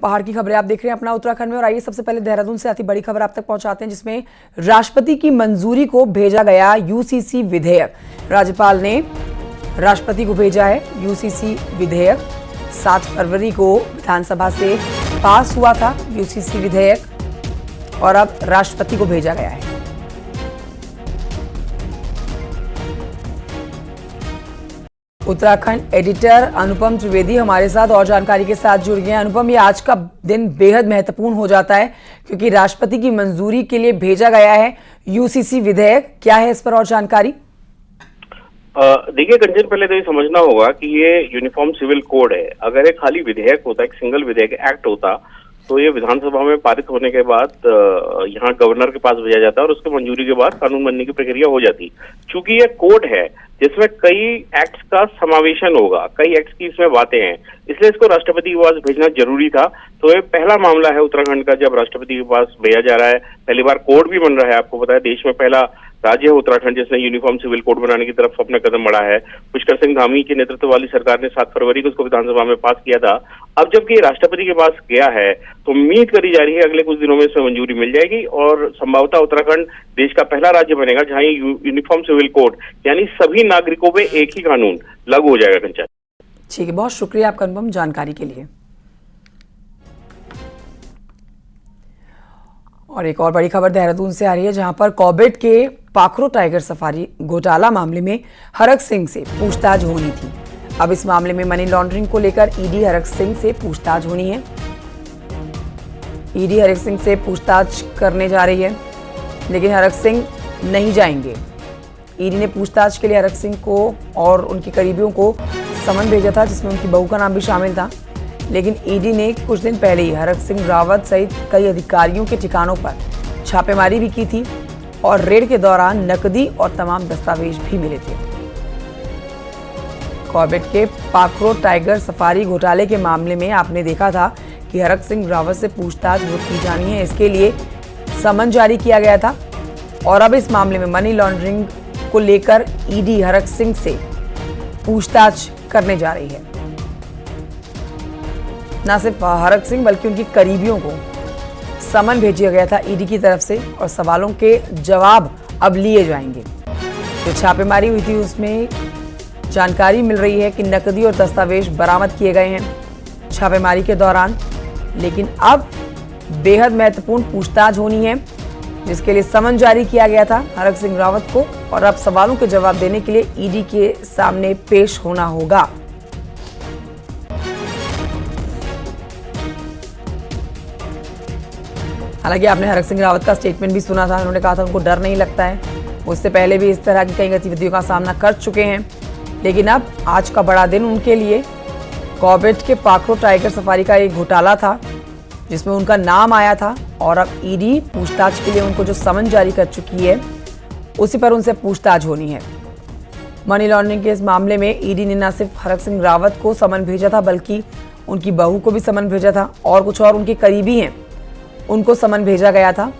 पहाड़ की खबरें आप देख रहे हैं अपना उत्तराखंड में। और आइए सबसे पहले देहरादून से आती बड़ी खबर आप तक पहुंचाते हैं, जिसमें राष्ट्रपति की मंजूरी को भेजा गया यूसीसी विधेयक। राज्यपाल ने राष्ट्रपति को भेजा है यूसीसी विधेयक। 7 फरवरी को विधानसभा से पास हुआ था यूसीसी विधेयक और अब राष्ट्रपति को भेजा गया है। उत्तराखंड एडिटर अनुपम त्रिवेदी हमारे साथ और जानकारी के साथ जुड़ गए हैं। अनुपम, ये आज का दिन बेहद महत्वपूर्ण हो जाता है क्योंकि राष्ट्रपति की मंजूरी के लिए भेजा गया है यूसीसी विधेयक। क्या है इस पर और जानकारी? देखिए कंचन, पहले तो ये समझना होगा कि ये यूनिफॉर्म सिविल कोड है। अगर ये खाली विधेयक होता, एक सिंगल विधेयक एक्ट होता, तो ये विधानसभा में पारित होने के बाद यहाँ गवर्नर के पास भेजा जाता और उसके मंजूरी के बाद कानून बनने की प्रक्रिया हो जाती। चूंकि ये कोड है जिसमें कई एक्ट्स का समावेशन होगा, कई एक्ट्स की इसमें बातें हैं, इसलिए इसको राष्ट्रपति के पास भेजना जरूरी था। तो ये पहला मामला है उत्तराखंड का जब राष्ट्रपति के पास भेजा जा रहा है। पहली बार कोड भी बन रहा है। आपको पता है देश में पहला राज्य है उत्तराखंड जिसने यूनिफॉर्म सिविल कोड बनाने की तरफ अपना कदम बढ़ा है। पुष्कर सिंह धामी के नेतृत्व वाली सरकार ने 7 फरवरी को उसको विधानसभा में पास किया था। अब जबकि राष्ट्रपति के पास गया है तो उम्मीद करी जा रही है अगले कुछ दिनों में इसमें मंजूरी मिल जाएगी और संभवतः उत्तराखंड देश का पहला राज्य बनेगा जहां यूनिफॉर्म सिविल कोड यानी सभी नागरिकों पे एक ही कानून लागू हो जाएगा। कंचन, ठीक है, बहुत शुक्रिया आपका अनुपम जानकारी के लिए। और एक और बड़ी खबर देहरादून से आ रही है, जहां पर कॉर्बेट के पाखरो टाइगर सफारी घोटाला मामले में हरक सिंह से पूछताछ होनी थी। अब इस मामले में मनी लॉन्ड्रिंग को लेकर ईडी हरक सिंह से पूछताछ होनी है। ईडी हरक सिंह से पूछताछ करने जा रही है, लेकिन हरक सिंह नहीं जाएंगे। ईडी ने पूछताछ के लिए हरक सिंह को और उनके करीबियों को समन भेजा था, जिसमें उनकी बहू का नाम भी शामिल था। लेकिन ईडी ने कुछ दिन पहले ही हरक सिंह रावत सहित कई अधिकारियों के ठिकानों पर छापेमारी भी की थी और रेड के दौरान नकदी और तमाम दस्तावेज भी मिले थे। कॉर्बेट के पाखरो टाइगर सफारी घोटाले के मामले में आपने देखा था कि हरक सिंह रावत से पूछताछ की जानी है, इसके लिए समन जारी किया गया था। और अब इस मामले में मनी लॉन्ड्रिंग को लेकर ईडी हरक सिंह से पूछताछ करने जा रही है। न सिर्फ हरक सिंह बल्कि उनकी करीबियों को समन भेजा गया था ईडी की तरफ से और सवालों के जवाब अब लिए जाएंगे। जो छापेमारी हुई थी उसमें जानकारी मिल रही है कि नकदी और दस्तावेज बरामद किए गए हैं छापेमारी के दौरान। लेकिन अब बेहद महत्वपूर्ण पूछताछ होनी है, जिसके लिए समन जारी किया गया था हरक सिंह रावत को और अब सवालों के जवाब देने के लिए ईडी के सामने पेश होना होगा। हालांकि आपने हरक सिंह रावत का स्टेटमेंट भी सुना था। उन्होंने कहा था उनको डर नहीं लगता है, उससे पहले भी इस तरह की कई गतिविधियों का सामना कर चुके हैं। लेकिन अब आज का बड़ा दिन उनके लिए। कॉर्बेट के पाखरो टाइगर सफारी का एक घोटाला था जिसमें उनका नाम आया था और अब ईडी पूछताछ के लिए उनको जो समन जारी कर चुकी है उसी पर उनसे पूछताछ होनी है। मनी लॉन्ड्रिंग के इस मामले में ईडी ने न सिर्फ हरक सिंह रावत को समन भेजा था बल्कि उनकी बहू को भी समन भेजा था और कुछ और उनके करीबी हैं उनको समन भेजा गया था।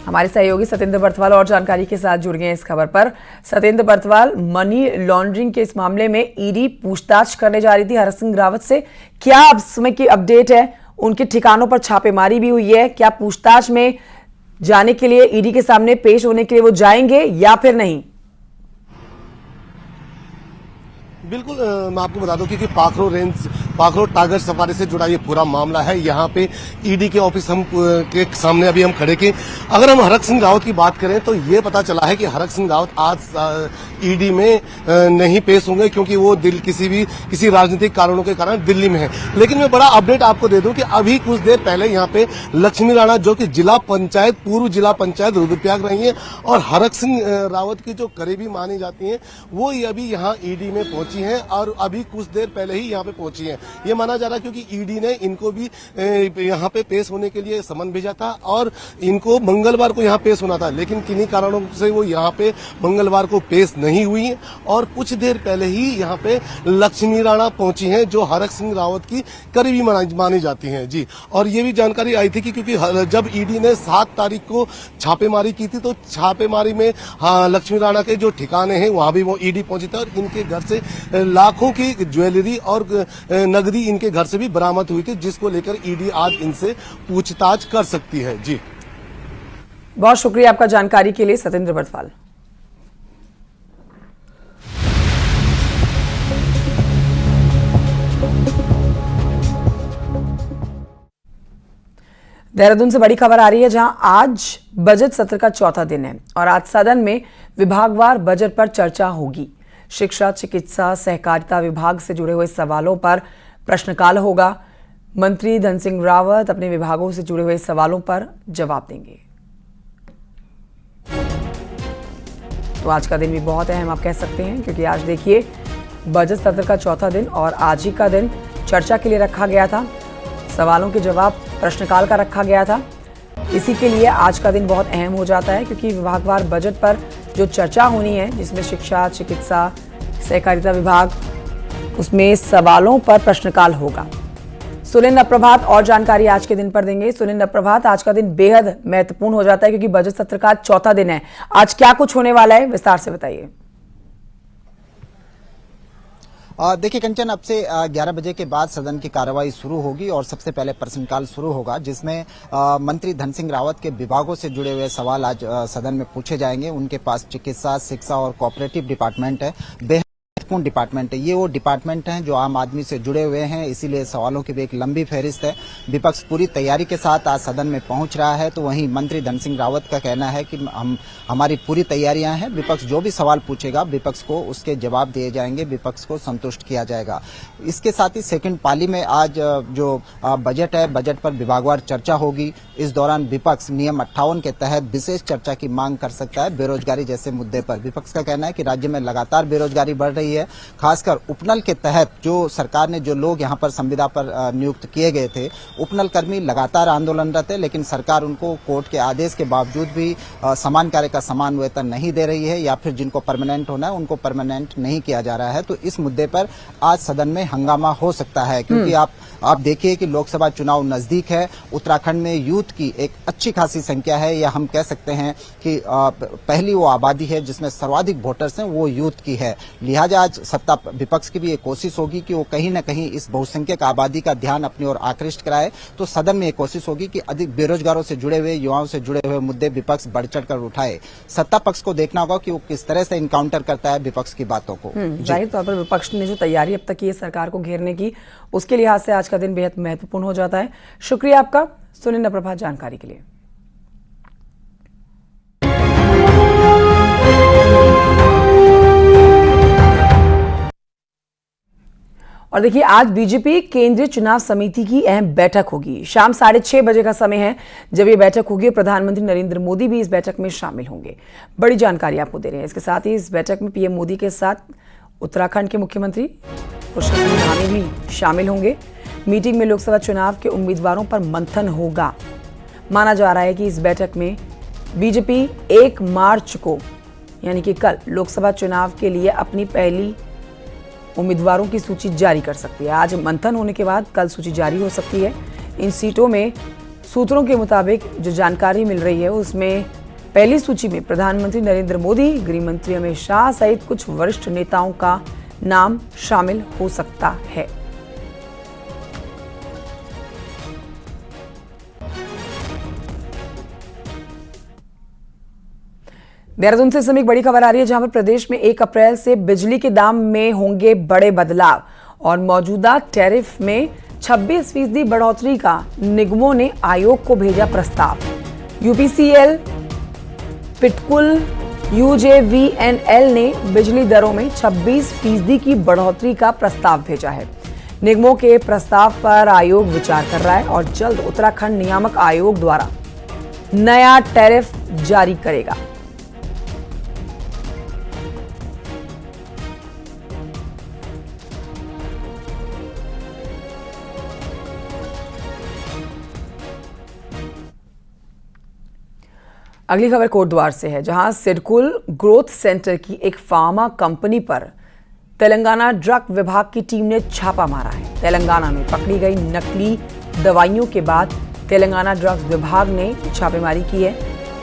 हमारे सहयोगी सत्येंद्र बर्थवाल और जानकारी के साथ जुड़ गए हैं इस खबर पर। सत्येंद्र बर्थवाल, मनी लॉन्ड्रिंग के इस मामले में ईडी पूछताछ करने जा रही थी हरक सिंह रावत से। क्या अब समय की अपडेट है? उनके ठिकानों पर छापेमारी भी हुई है। क्या पूछताछ में जाने के लिए ईडी के सामने पेश होने के लिए वो जाएंगे या फिर नहीं? बिल्कुल, मैं आपको बता दूं कि पाखरो टाइगर सफारी से जुड़ा ये पूरा मामला है। यहाँ पे ईडी के ऑफिस के सामने अभी हम खड़े के अगर हम हरक सिंह रावत की बात करें तो ये पता चला है कि हरक सिंह रावत आज ईडी में नहीं पेश होंगे क्योंकि वो किसी राजनीतिक कारणों के कारण दिल्ली में है। लेकिन मैं बड़ा अपडेट आपको दे दूं कि अभी कुछ देर पहले यहाँ पे लक्ष्मी राणा जो कि पूर्व जिला पंचायत रुद्रप्रयाग रही है और हरक सिंह रावत की जो करीबी मानी जाती है वो अभी यहाँ ईडी में पहुंची हैं और अभी कुछ देर पहले ही यहाँ पे पहुंची हैं। ये माना जा रहा है क्योंकि ईडी ने इनको भी यहाँ पे पेश होने के लिए समन भेजा था और इनको मंगलवार को यहाँ पेश होना था, लेकिन किन्हीं कारणों से वो यहाँ पे मंगलवार को पेश नहीं हुई है और कुछ देर पहले ही यहाँ पे लक्ष्मी राणा पहुंची हैं जो हरक सिंह रावत की करीबी मानी जाती हैं जी। और ये भी जानकारी आई थी कि क्योंकि जब ईडी ने 7 तारीख को छापेमारी की थी तो छापेमारी में लक्ष्मी राणा के जो ठिकाने हैं वहां भी वो ईडी पहुंची थी और इनके घर से लाखों की ज्वेलरी और नगदी इनके घर से भी बरामद हुई थी, जिसको लेकर ईडी आज इनसे पूछताछ कर सकती है जी। बहुत शुक्रिया आपका जानकारी के लिए सतेंद्र बरथवाल। देहरादून से बड़ी खबर आ रही है जहां आज बजट सत्र का चौथा दिन है और आज सदन में विभागवार बजट पर चर्चा होगी। शिक्षा, चिकित्सा, सहकारिता विभाग से जुड़े हुए सवालों पर प्रश्नकाल होगा। मंत्री धन सिंह रावत अपने विभागों से जुड़े हुए सवालों पर जवाब देंगे। तो आज का दिन भी बहुत अहम आप कह सकते हैं क्योंकि आज देखिए बजट सत्र का चौथा दिन और आज ही का दिन चर्चा के लिए रखा गया था। सवालों के जवाब प्रश्नकाल का रखा गया था। इसी के लिए आज का दिन बहुत अहम हो जाता है क्योंकि विभागवार बजट पर जो चर्चा होनी है जिसमें शिक्षा, चिकित्सा, सहकारिता विभाग, उसमें सवालों पर प्रश्नकाल होगा। सुनिल प्रभात और जानकारी आज के दिन पर देंगे। सुनिल प्रभात, आज का दिन बेहद महत्वपूर्ण हो जाता है क्योंकि बजट सत्र का चौथा दिन है। आज क्या कुछ होने वाला है, विस्तार से बताइए। देखिए कंचन, अब से 11 बजे के बाद सदन की कार्रवाई शुरू होगी और सबसे पहले प्रश्नकाल शुरू होगा जिसमें मंत्री धन सिंह रावत के विभागों से जुड़े हुए सवाल आज सदन में पूछे जाएंगे। उनके पास चिकित्सा, शिक्षा और कोऑपरेटिव डिपार्टमेंट है, महत्वपूर्ण डिपार्टमेंट है। ये वो डिपार्टमेंट हैं जो आम आदमी से जुड़े हुए हैं, इसीलिए सवालों की भी एक लंबी फहरिस्त है। विपक्ष पूरी तैयारी के साथ आज सदन में पहुंच रहा है, तो वहीं मंत्री धन सिंह रावत का कहना है कि हमारी पूरी तैयारियां हैं। विपक्ष जो भी सवाल पूछेगा विपक्ष को उसके जवाब दिए जाएंगे, विपक्ष को संतुष्ट किया जाएगा। इसके साथ ही सेकंड पाली में आज जो बजट है, बजट पर विभागवार चर्चा होगी। इस दौरान विपक्ष नियम 58 के तहत विशेष चर्चा की मांग कर सकता है बेरोजगारी जैसे मुद्दे पर। विपक्ष का कहना है कि राज्य में लगातार बेरोजगारी बढ़ रही है, खासकर उपनल के तहत जो सरकार ने जो लोग यहां पर संविदा पर नियुक्त किए गए थे, उपनल कर्मी लगातार आंदोलनरत है, लेकिन सरकार उनको कोर्ट के आदेश के बावजूद भी समान कार्य का समान वेतन नहीं दे रही है या फिर जिनको परमानेंट होना है उनको परमानेंट नहीं किया जा रहा है। तो इस मुद्दे पर आज सदन में हंगामा हो सकता है क्योंकि आप देखिए कि लोकसभा चुनाव नजदीक है। उत्तराखंड में यूथ की एक अच्छी खासी संख्या है, या हम कह सकते हैं कि पहली वो आबादी है जिसमें सर्वाधिक वोटर्स हैं, वो यूथ की है। लिहाजा आज सत्ता विपक्ष की भी एक कोशिश होगी कि वो कहीं न कहीं इस बहुसंख्यक आबादी का ध्यान अपनी ओर आकृष्ट कराए। तो सदन में एक कोशिश होगी कि अधिक बेरोजगारों से जुड़े हुए, युवाओं से जुड़े हुए मुद्दे विपक्ष बढ़ चढ़कर उठाए। सत्ता पक्ष को देखना होगा कि वो किस तरह से इनकाउंटर करता है विपक्ष की बातों को। जाहिर तौर पर विपक्ष ने जो तैयारी अब तक की है सरकार को घेरने की, उसके लिहाज से आज का दिन बेहद महत्वपूर्ण हो जाता है। शुक्रिया आपका सुनिल प्रभात जानकारी के लिए। और देखिए आज बीजेपी केंद्रीय चुनाव समिति की अहम बैठक होगी। शाम 6:30 बजे का समय है जब ये बैठक होगी। प्रधानमंत्री नरेंद्र मोदी भी इस बैठक में शामिल होंगे। बड़ी जानकारी आपको दे रहे हैं। इसके साथ ही इस बैठक में पीएम मोदी के साथ उत्तराखंड के मुख्यमंत्री पुष्कर सिंह धामी भी शामिल होंगे। मीटिंग में लोकसभा चुनाव के उम्मीदवारों पर मंथन होगा। माना जा रहा है कि इस बैठक में बीजेपी 1 मार्च को यानी कि कल लोकसभा चुनाव के लिए अपनी पहली उम्मीदवारों की सूची जारी कर सकती है। आज मंथन होने के बाद कल सूची जारी हो सकती है। इन सीटों में सूत्रों के मुताबिक जो जानकारी मिल रही है उसमें पहली सूची में प्रधानमंत्री नरेंद्र मोदी, गृह मंत्री अमित शाह सहित कुछ वरिष्ठ नेताओं का नाम शामिल हो सकता है। देहरादून से समय एक बड़ी खबर आ रही है जहां पर प्रदेश में 1 अप्रैल से बिजली के दाम में होंगे बड़े बदलाव और मौजूदा टैरिफ में 26% बढ़ोतरी का निगमों ने आयोग को भेजा प्रस्ताव। यूपीसीएल, पिटकुल, यूजेवीएनएल ने बिजली दरों में 26% की बढ़ोतरी का प्रस्ताव भेजा है। निगमों के प्रस्ताव पर आयोग विचार कर रहा है और जल्द उत्तराखंड नियामक आयोग द्वारा नया टैरिफ जारी करेगा। अगली खबर कोटद्वार से है, जहां सिडकुल ग्रोथ सेंटर की एक फार्मा कंपनी पर तेलंगाना ड्रग विभाग की टीम ने छापा मारा है। तेलंगाना में पकड़ी गई नकली दवाइयों के बाद तेलंगाना ड्रग विभाग ने छापेमारी की है।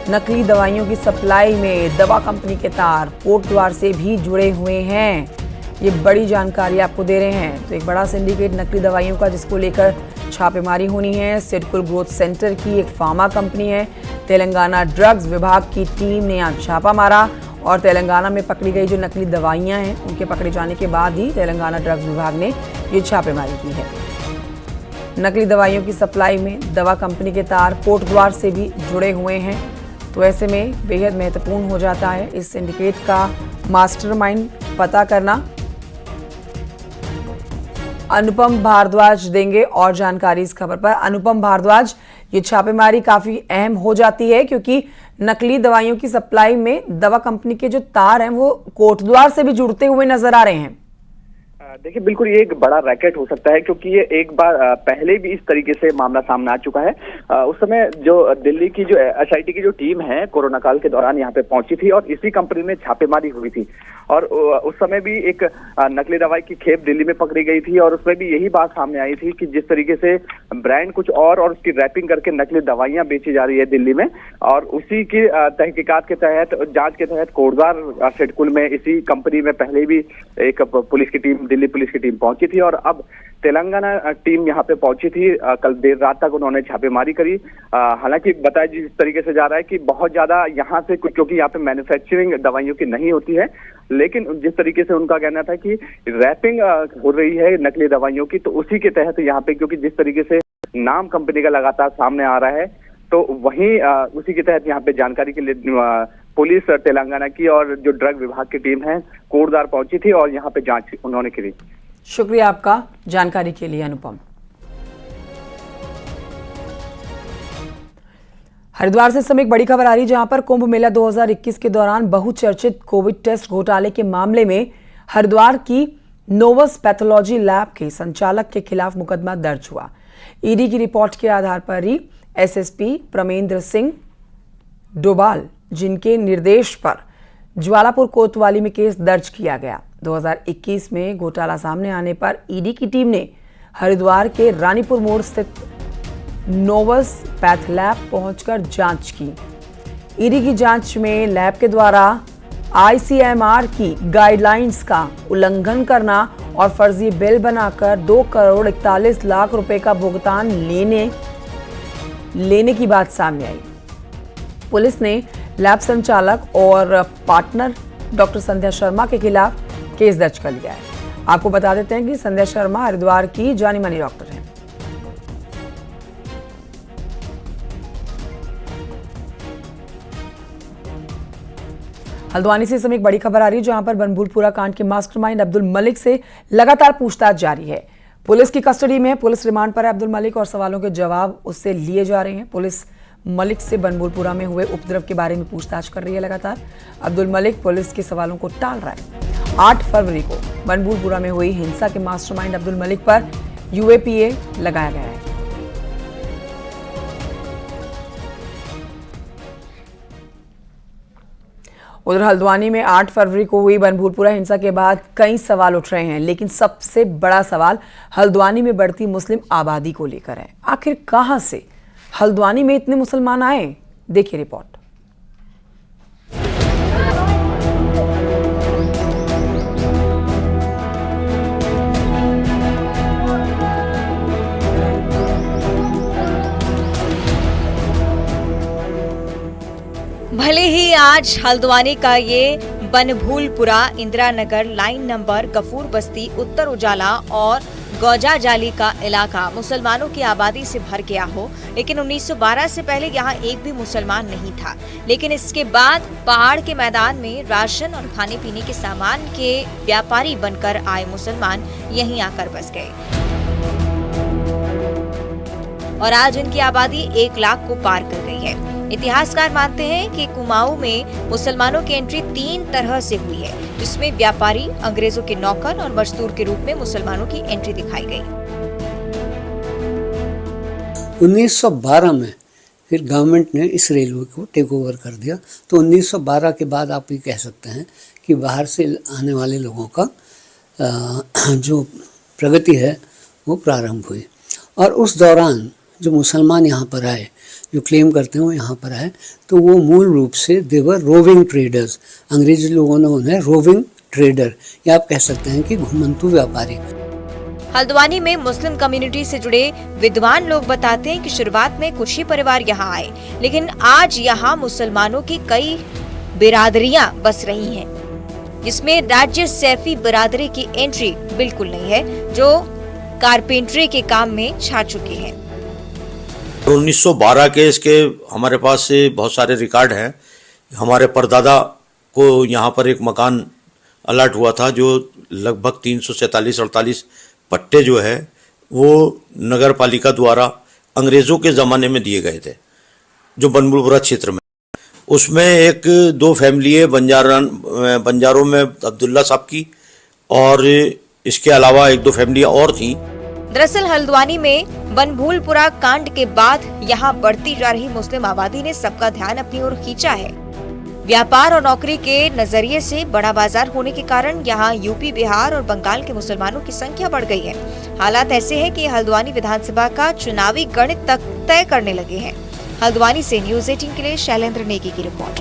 नकली दवाइयों की सप्लाई में दवा कंपनी के तार कोटद्वार से भी जुड़े हुए हैं। ये बड़ी जानकारी आपको दे रहे हैं। तो एक बड़ा सिंडिकेट नकली दवाइयों का, जिसको लेकर छापेमारी होनी है। सिडकुल ग्रोथ सेंटर की एक फार्मा कंपनी है। तेलंगाना ड्रग्स विभाग की टीम ने आज छापा मारा और तेलंगाना में पकड़ी गई जो नकली दवाइयां हैं, उनके पकड़े जाने के बाद ही तेलंगाना ड्रग्स विभाग ने ये छापेमारी की है। नकली दवाइयों की सप्लाई में दवा कंपनी के तार कोटद्वार से भी जुड़े हुए हैं। तो ऐसे में बेहद महत्वपूर्ण हो जाता है इस सिंडिकेट का मास्टरमाइंड पता करना। अनुपम भारद्वाज देंगे और जानकारी इस खबर पर। अनुपम भारद्वाज, ये छापेमारी काफी अहम हो जाती है क्योंकि नकली दवाइयों की सप्लाई में दवा कंपनी के जो तार हैं वो कोटद्वार से भी जुड़ते हुए नजर आ रहे हैं। देखिए, बिल्कुल ये एक बड़ा रैकेट हो सकता है क्योंकि ये एक बार पहले भी इस तरीके से मामला सामने आ चुका है। उस समय जो दिल्ली की जो एसआईटी की जो टीम है कोरोना काल के दौरान यहाँ पे पहुंची थी और इसी कंपनी में छापेमारी हुई थी और उस समय भी एक नकली दवाई की खेप दिल्ली में पकड़ी गई थी और उसमें भी यही बात सामने आई थी कि जिस तरीके से ब्रांड कुछ और उसकी रैपिंग करके नकली दवाइयां बेची जा रही है दिल्ली में, और उसी की तहकीकात के तहत, जांच के तहत कोटद्वार सिडकुल में इसी कंपनी में पहले भी एक पुलिस की टीम, दिल्ली पुलिस की टीम पहुंची थी और अब तेलंगाना टीम यहाँ पे पहुंची थी। कल देर रात तक उन्होंने छापेमारी करी। हालांकि बताया जिस तरीके से जा रहा है कि बहुत ज्यादा यहाँ से, क्योंकि यहाँ पे मैन्युफैक्चरिंग दवाइयों की नहीं होती है, लेकिन जिस तरीके से उनका कहना था कि रैपिंग हो रही है नकली दवाइयों की, तो उसी के तहत यहाँ पे, क्योंकि जिस तरीके से नाम कंपनी का लगातार सामने आ रहा है, तो वहीं उसी के तहत यहाँ पे जानकारी के लिए पुलिस तेलंगाना की और जो ड्रग विभाग की टीम है कोटद्वार पहुंची थी और यहाँ पे जांच उन्होंने की। शुक्रिया आपका जानकारी के लिए अनुपम। हरिद्वार से समय एक बड़ी खबर आ रही है, जहां पर कुंभ मेला 2021 के दौरान बहुचर्चित कोविड टेस्ट घोटाले के मामले में हरिद्वार की नोवस पैथोलॉजी लैब के संचालक के खिलाफ मुकदमा दर्ज हुआ। ईडी की रिपोर्ट के आधार पर ही एसएसपी प्रमेंद्र सिंह डोभाल, जिनके निर्देश पर ज्वालापुर कोतवाली में केस दर्ज किया गया। 2021 में घोटाला सामने आने पर ईडी की टीम ने हरिद्वार के रानीपुर मोड़ स्थित नोवस पैथ लैब पहुंचकर जांच की। ईडी की जांच में लैब के द्वारा आईसीएमआर की गाइडलाइंस का उल्लंघन करना और फर्जी बिल बनाकर 2 करोड़ 41 लाख रुपए का भुगतान लेने की बात सामने आई। पुलिस ने लैब संचालक और पार्टनर डॉक्टर संध्या शर्मा के खिलाफ केस दर्ज कर लिया है। आपको बता देते हैं कि संध्या शर्मा हरिद्वार की जानी मानी डॉक्टर हैं। हल्द्वानी से इस समय एक बड़ी खबर आ रही है, जहां पर बनभूलपुरा कांड के मास्टरमाइंड अब्दुल मलिक से लगातार पूछताछ जारी है। पुलिस की कस्टडी में है, पुलिस रिमांड पर है अब्दुल मलिक और सवालों के जवाब उससे लिए जा रहे हैं। पुलिस मलिक से बनभूलपुरा में हुए उपद्रव के बारे में पूछताछ कर रही है लगातार। अब्दुल मलिक पुलिस के सवालों को टाल रहा है। 8 फरवरी को बनभूलपुरा में हुई हिंसा के मास्टरमाइंड अब्दुल मलिक पर यूएपीए लगाया गया है। उधर हल्द्वानी में 8 फरवरी को हुई बनभूलपुरा हिंसा के बाद कई सवाल उठ रहे हैं, लेकिन सबसे बड़ा सवाल हल्द्वानी में बढ़ती मुस्लिम आबादी को लेकर है। आखिर कहां से हल्द्वानी में इतने मुसलमान आए, देखिए रिपोर्ट। भले ही आज हल्द्वानी का ये बनभूलपुरा, इंदिरा नगर लाइन नंबर, गफूर बस्ती, उत्तर उजाला और गौजा जाली का इलाका मुसलमानों की आबादी से भर गया हो, लेकिन 1912 से पहले यहाँ एक भी मुसलमान नहीं था। लेकिन इसके बाद पहाड़ के मैदान में राशन और खाने पीने के सामान के व्यापारी बनकर आए मुसलमान यहीं आकर बस गए और आज इनकी आबादी 1 लाख को पार कर गई है। इतिहासकार मानते हैं कि कुमाऊं में मुसलमानों की एंट्री 3 तरह से हुई है, जिसमें व्यापारी, अंग्रेजों के नौकर और मजदूर के रूप में मुसलमानों की एंट्री दिखाई गई। 1912 में फिर गवर्नमेंट ने इस रेलवे को टेक ओवर कर दिया। तो 1912 के बाद आप ये कह सकते हैं कि बाहर से आने वाले लोगों का जो प्रगति है वो प्रारंभ हुई। और उस दौरान जो मुसलमान यहाँ पर आए, जो क्लेम करते हैं वो यहाँ पर आए, तो वो मूल रूप से देवर रोविंग ट्रेडर्स। अंग्रेजी लोगों ने उन्हें रोविंग ट्रेडर या आप कह सकते हैं कि घुमंतु व्यापारी। हल्द्वानी में मुस्लिम कम्युनिटी से जुड़े विद्वान लोग बताते हैं कि शुरुआत में कुछ ही परिवार यहाँ आए, लेकिन आज यहाँ मुसलमानों की कई बिरादरियां बस रही हैं, जिसमें राज्य सैफी बिरादरी की एंट्री बिल्कुल नहीं है, जो कारपेंटरी के काम में छा चुके हैं। 1912 के इसके हमारे पास से बहुत सारे रिकॉर्ड हैं। हमारे परदादा को यहाँ पर एक मकान अलॉट हुआ था, जो लगभग 347-48 पट्टे जो है वो नगर पालिका द्वारा अंग्रेज़ों के ज़माने में दिए गए थे, जो बनभूलपुरा क्षेत्र में। उसमें एक दो फैमिली है बंजारों में अब्दुल्ला साहब की, और इसके अलावा एक दो फैमिलियाँ और थीं। दरअसल हल्द्वानी में बनभूलपुरा कांड के बाद यहाँ बढ़ती जा रही मुस्लिम आबादी ने सबका ध्यान अपनी ओर खींचा है। व्यापार और नौकरी के नजरिए से बड़ा बाजार होने के कारण यहाँ यूपी, बिहार और बंगाल के मुसलमानों की संख्या बढ़ गई है। हालात ऐसे हैं कि हल्द्वानी विधानसभा का चुनावी गणित तक तय करने लगे हैं। हल्द्वानी से न्यूज़ 18 के लिए शैलेंद्र नेगी की रिपोर्ट।